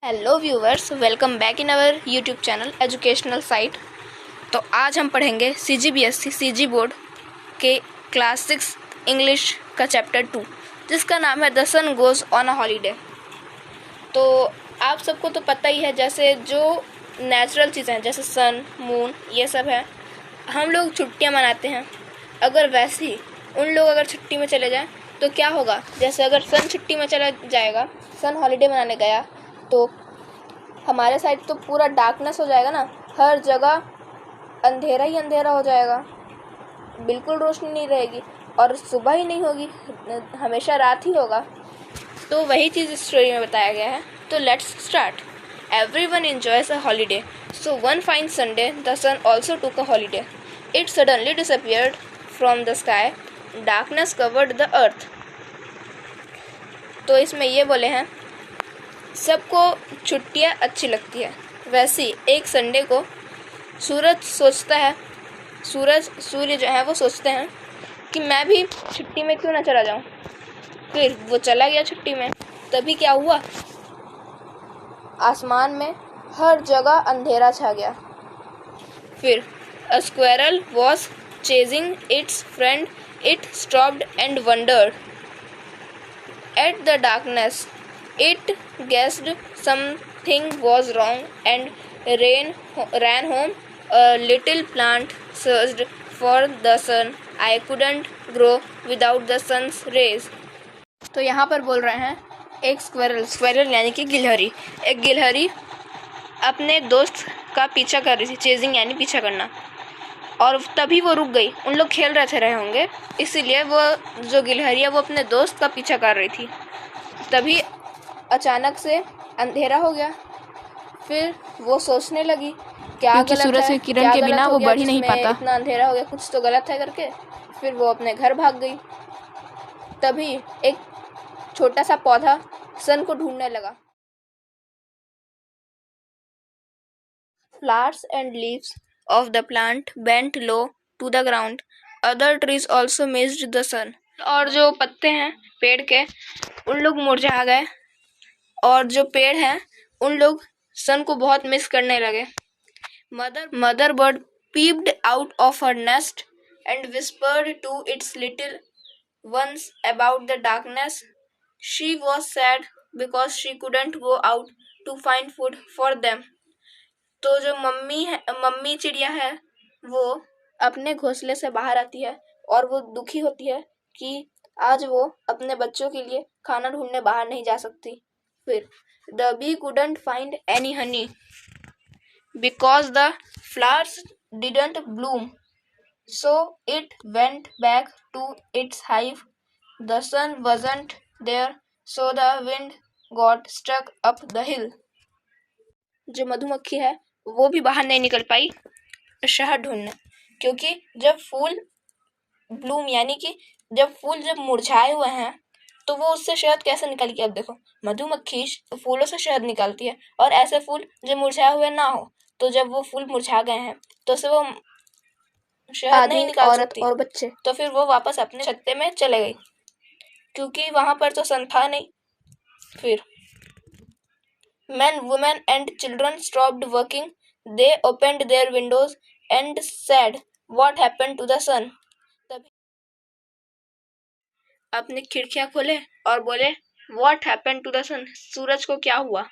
Hello viewers, welcome back in our YouTube channel educational site. तो आज हम पढ़ेंगे CGBSC CG बोर्ड के क्लास 6 इंग्लिश का चैप्टर 2, जिसका नाम है the sun goes on a holiday. तो आप सबको तो पता ही है, जैसे जो नेचुरल चीज़ें हैं जैसे सन, मून, ये सब है, हम लोग छुट्टियां मनाते हैं। अगर वैसे ही उन लोग अगर छुट्टी में चले जाएं तो क्या होगा? जैसे अगर सन छुट्टी में चला जाएगा, सन हॉलीडे मनाने गया, तो हमारे साइड तो पूरा डार्कनेस हो जाएगा ना, हर जगह अंधेरा ही अंधेरा हो जाएगा, बिल्कुल रोशनी नहीं रहेगी और सुबह ही नहीं होगी, हमेशा रात ही होगा। तो वही चीज़ इस स्टोरी में बताया गया है। तो let's start. Everyone enjoys a holiday, so one fine Sunday the sun also took a holiday. It suddenly disappeared from the sky, darkness covered the earth. तो इसमें ये बोले हैं, सबको छुट्टियां अच्छी लगती है, वैसे ही एक संडे को सूर्य जो है वो सोचते हैं कि मैं भी छुट्टी में क्यों ना चला जाऊं। फिर वो चला गया छुट्टी में। तभी क्या हुआ? आसमान में हर जगह अंधेरा छा गया। फिर a squirrel was chasing its friend, it stopped and wondered at the darkness. It guessed something was wrong and ran home. A little plant searched for the sun. I couldn't grow without the sun's rays. तो यहाँ पर बोल रहे हैं, एक squirrel यानी कि गिलहरी, एक गिलहरी अपने दोस्त का पीछा कर रही थी, चेजिंग यानी पीछा करना, और तभी वो रुक गई। उन लोग खेल रहे होंगे, इसीलिए वो जो गिलहरी है वो अपने दोस्त का पीछा कर रही थी। तभी अचानक से अंधेरा हो गया। फिर वो सोचने लगी, क्या गलत सूरज है, की किरण के बिना वो बढ़ ही नहीं पाता, इतना अंधेरा हो गया, कुछ तो गलत है करके फिर वो अपने घर भाग गई। तभी एक छोटा सा पौधा सन को ढूंढने लगा। Flowers and leaves of the plant bent low to the ground. Other trees also missed the sun. और जो पत्ते हैं पेड़ के, उन लोग मुरझा गए, और जो पेड़ हैं उन लोग सन को बहुत मिस करने लगे। Mother bird peeped out of her nest and whispered to its little ones about the darkness. She was sad because she couldn't go out to find food for them. तो जो मम्मी चिड़िया है, वो अपने घोंसले से बाहर आती है और वो दुखी होती है कि आज वो अपने बच्चों के लिए खाना ढूंढने बाहर नहीं जा सकती। फिर the bee couldn't find any honey because the flowers didn't bloom, so it went back to its hive. The sun wasn't there, so the wind got stuck up the hill. जो मधुमक्खी है वो भी बाहर नहीं निकल पाई शहद ढूंढने, क्योंकि जब फूल ब्लूम यानी कि जब मुरझाए हुए हैं तो वो उससे शहद कैसे निकालेगी? अब देखो, मधुमक्खी फूलों से शहद निकालती है, और ऐसे फूल जो मुरझाए हुए ना हो, तो जब वो फूल मुरझा गए हैं तो उससे वो शहद नहीं निकाल सकती। और बच्चे तो फिर वो वापस अपने छत्ते में चले गई, क्योंकि वहां पर तो सन था नहीं। फिर Men, women and children stopped working. They opened their windows and said, "What happened to the sun?" तभी अपनी खिड़कियां खोले और बोले, "What happened to the sun?" सूरज को क्या हुआ?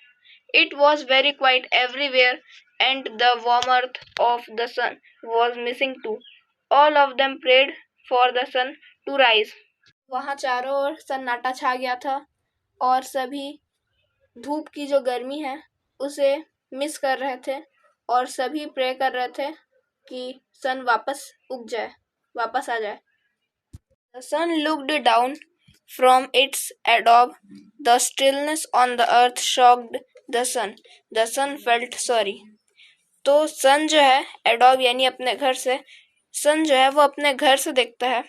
It was very quiet everywhere, and the warm earth of the sun was missing too. All of them prayed for the sun to rise. वहां चारों ओर सन्नाटा छा गया था, और सभी धूप की जो गर्मी है उसे मिस कर रहे थे, और सभी प्रे कर रहे थे कि सन वापस उग जाए, वापस आ जाए। The sun looked down from its adobe. The stillness on the earth shocked the sun. The sun felt sorry. तो सन जो है, एडोब यानी अपने घर से, सन जो है वो अपने घर से देखता है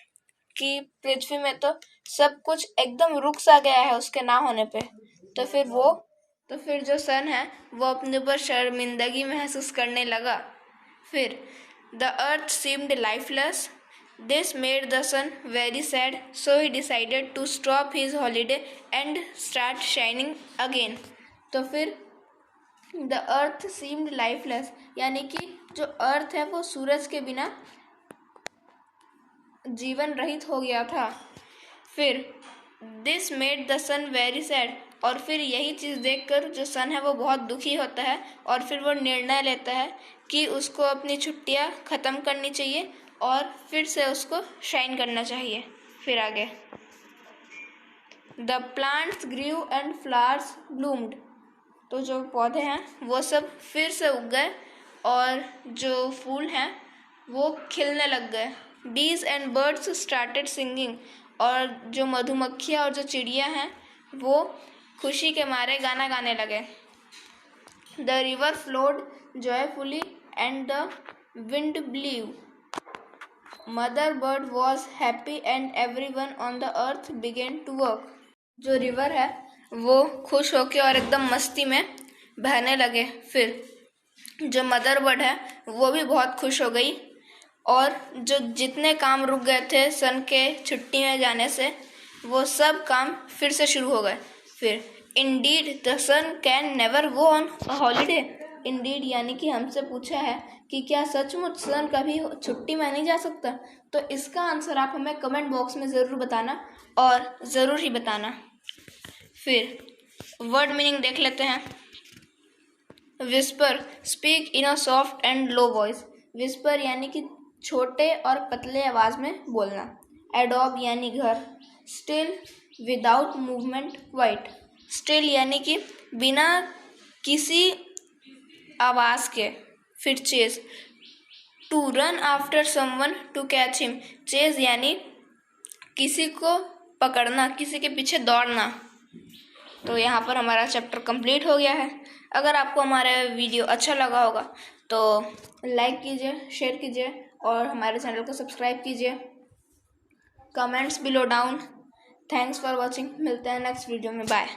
कि पृथ्वी में तो सब कुछ एकदम रुक सा गया है उसके ना होने पे। तो फिर जो सन है वो अपने ऊपर शर्मिंदगी महसूस करने लगा। फिर the earth seemed lifeless. This made the sun very sad, so he decided to stop his holiday and start shining again. तो फिर द अर्थ सीम्ड लाइफलेस, यानी कि जो अर्थ है वो सूरज के बिना जीवन रहित हो गया था। फिर this made the sun very sad, और फिर यही चीज़ देखकर जो सन है वो बहुत दुखी होता है और फिर वो निर्णय लेता है कि उसको अपनी छुट्टियां ख़त्म करनी चाहिए और फिर से उसको शाइन करना चाहिए। फिर आगे the plants grew and flowers bloomed, तो जो पौधे हैं वो सब फिर से उग गए और जो फूल हैं वो खिलने लग गए। बीज एंड बर्ड्स स्टार्टेड सिंगिंग, और जो मधुमक्खियाँ और जो चिड़िया हैं वो खुशी के मारे गाना गाने लगे। The river flowed joyfully and the wind blew, mother bird was happy and everyone on the earth began to work, जो रिवर है वो खुश होके और एकदम मस्ती में बहने लगे। फिर जो मदर बर्ड है वो भी बहुत खुश हो गई और जो जितने काम रुक गए थे सन के छुट्टी में जाने से वो सब काम फिर से शुरू हो गए। फिर indeed the sun can never go on a holiday, indeed यानी कि हमसे पूछा है कि क्या सचमुच सन कभी छुट्टी में नहीं जा सकता। तो इसका आंसर आप हमें कमेंट बॉक्स में ज़रूर बताना और ज़रूर ही बताना। फिर वर्ड मीनिंग देख लेते हैं। Whisper, speak in a soft and low voice, whisper यानी कि छोटे और पतले आवाज़ में बोलना। एडॉब यानी घर। Still, without movement, quiet, still यानी कि बिना किसी आवाज़ के। फिर chase, to run after someone to catch him, chase यानी किसी को पकड़ना, किसी के पीछे दौड़ना। तो यहाँ पर हमारा चैप्टर कंप्लीट हो गया है। अगर आपको हमारा वीडियो अच्छा लगा होगा तो लाइक कीजिए, शेयर कीजिए और हमारे चैनल को सब्सक्राइब कीजिए। Comments below down. Thanks for watching. मिलते हैं नेक्स्ट वीडियो में। बाय।